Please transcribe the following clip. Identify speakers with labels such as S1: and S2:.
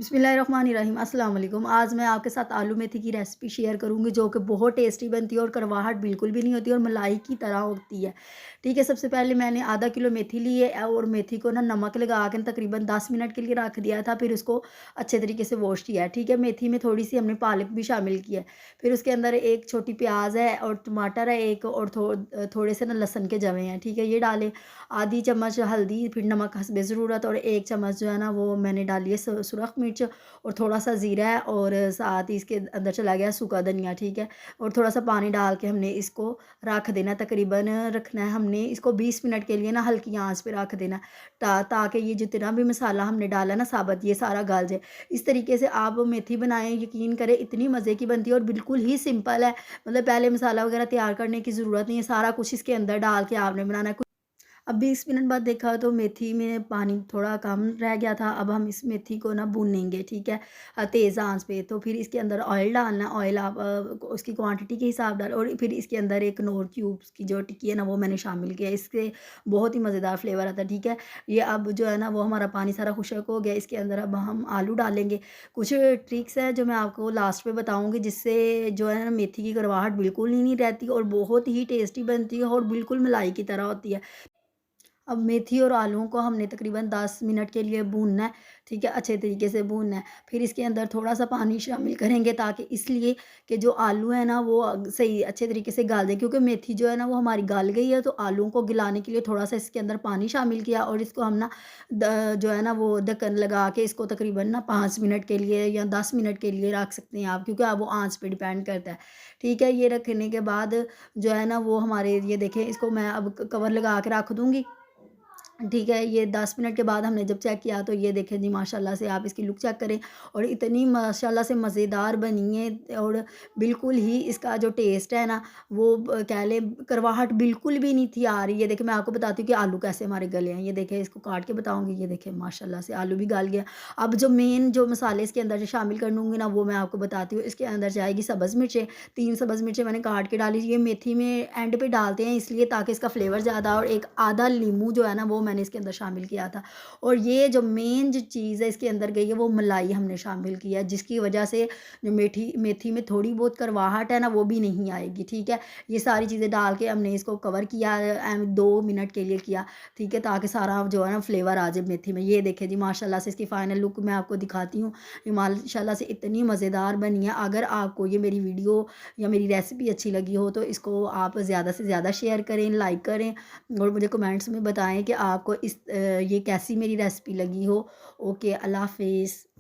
S1: बिस्मिल्लाहिर्रहमानिर्रहीम अस्सलाम वालेकुम। आज मैं आपके साथ आलू मेथी की रेसिपी शेयर करूँगी जो कि बहुत टेस्टी बनती है और कड़वाहट बिल्कुल भी नहीं होती और मलाई की तरह होती है। ठीक है, सबसे पहले मैंने आधा किलो मेथी ली है और मेथी को ना नमक लगा के तकरीबन 10 मिनट के लिए रख दिया था, फिर उसको अच्छे तरीके से वॉश किया है। ठीक है, मेथी में थोड़ी-सी हमने पालक भी शामिल की है। फिर उसके अंदर एक छोटी प्याज़ है और टमाटर है एक और थोड़े से ना लहसुन के जवे हैं। ठीक है, ये डाले। आधी चम्मच हल्दी, फिर नमक हस्बे ज़रूरत और 1 चम्मच जो है ना वो मैंने डाली है सुरख मिर्च और थोड़ा-सा ज़ीरा है और साथ ही इसके अंदर चला गया सूखा धनिया। ठीक है, और थोड़ा-सा पानी डाल के हमने इसको रख देना, तकरीबन रखना है हमने इसको 20 मिनट के लिए ना हल्की आँच पे रख देना ताकि ये जितना भी मसाला हमने डाला ना साबुत ये सारा गल जाए। इस तरीके से आप मेथी बनाएँ, यकीन करें इतनी मज़े की बनती है और बिल्कुल ही सिंपल है। मतलब पहले मसाला वगैरह तैयार करने की ज़रूरत नहीं है, सारा कुछ इसके अंदर डाल के आपने बनाना है। अब 20 मिनट बाद देखा तो मेथी में पानी थोड़ा कम रह गया था। अब हम इस मेथी को ना भूनेंगे, ठीक है? तेज़ आँच पे। तो फिर इसके अंदर ऑयल डालना है, ऑयल आप उसकी क्वांटिटी के हिसाब डाल और फिर इसके अंदर एक नोर क्यूब्स की जो टिक्की है ना वो मैंने शामिल किया। इससे बहुत ही मज़ेदार फ्लेवर आता है, ठीक है? ये अब जो है ना वो हमारा पानी सारा खुशक हो गया। इसके अंदर अब हम आलू डालेंगे। कुछ ट्रिक्स हैं जो मैं आपको लास्ट में बताऊँगी जिससे जो है ना मेथी की कड़वाहट बिल्कुल ही नहीं रहती और बहुत ही टेस्टी बनती है और बिल्कुल मलाई की तरह होती है। अब मेथी और आलूओं को हमने तकरीबन 10 मिनट के लिए भूनना है, ठीक है? अच्छे तरीके से भूनना है। फिर इसके अंदर थोड़ा-सा पानी शामिल करेंगे ताकि इसलिए कि जो आलू है ना वो सही अच्छे तरीके से गल जाए, क्योंकि मेथी जो है ना वो हमारी गल गई है, तो आलूओं को गलाने के लिए थोड़ा-सा इसके अंदर पानी शामिल किया और इसको हम ना जो है ना वो ढक्कन लगा के इसको तकरीबन ना 5 मिनट के लिए या 10 मिनट के लिए रख सकते हैं आप, क्योंकि अब वो आँच पे डिपेंड करता है। ठीक है? ये रखने के बाद जो है ना वो हमारे ये देखें, इसको मैं अब कवर लगा के रख दूँगी। ठीक है, ये 10 मिनट के बाद हमने जब चेक किया तो ये देखें जी, माशाल्लाह से आप इसकी लुक चेक करें और इतनी माशाल्लाह से मज़ेदार बनी है और बिल्कुल ही इसका जो टेस्ट है ना वो कह लें करवाहट बिल्कुल भी नहीं थी आ रही। ये देखिए, मैं आपको बताती हूँ कि आलू कैसे हमारे गले हैं। ये देखें, इसको काट के बताऊँगी। ये देखें, माशाल्लाह से आलू भी गल गया। अब जो मेन जो मसाले इसके अंदर जो शामिल करूँगी ना वो मैं आपको बताती हूँ। इसके अंदर जाएगी सब्ज़ मिर्चें, 3 सब्ज़ मिर्चें मैंने काट के डाली। ये मेथी में एंड पे डालते हैं इसलिए ताकि इसका फ्लेवर ज़्यादा, और एक आधा नींबू जो है ना वो मैंने इसके अंदर शामिल किया था। और ये जो मेन जो चीज़ है इसके अंदर गई है वो मलाई हमने शामिल किया है, जिसकी वजह से जो मेथी में थोड़ी बहुत करवाहट है ना वो भी नहीं आएगी। ठीक है, ये सारी चीज़ें डाल के हमने इसको कवर किया 2 मिनट के लिए किया। ठीक है, ताकि सारा जो है ना फ्लेवर आ जाए मेथी में। ये देखें जी, माशाल्लाह से इसकी फाइनल लुक मैं आपको दिखाती हूँ। ये माशाल्लाह से इतनी मज़ेदार बनी है। अगर आपको ये मेरी वीडियो या मेरी रेसिपी अच्छी लगी हो तो इसको आप ज़्यादा से ज़्यादा शेयर करें, लाइक करें और मुझे कमेंट्स में बताएँ कि आपको ये कैसी मेरी रेसिपी लगी हो। ओके, अल्लाह हाफ़िज़।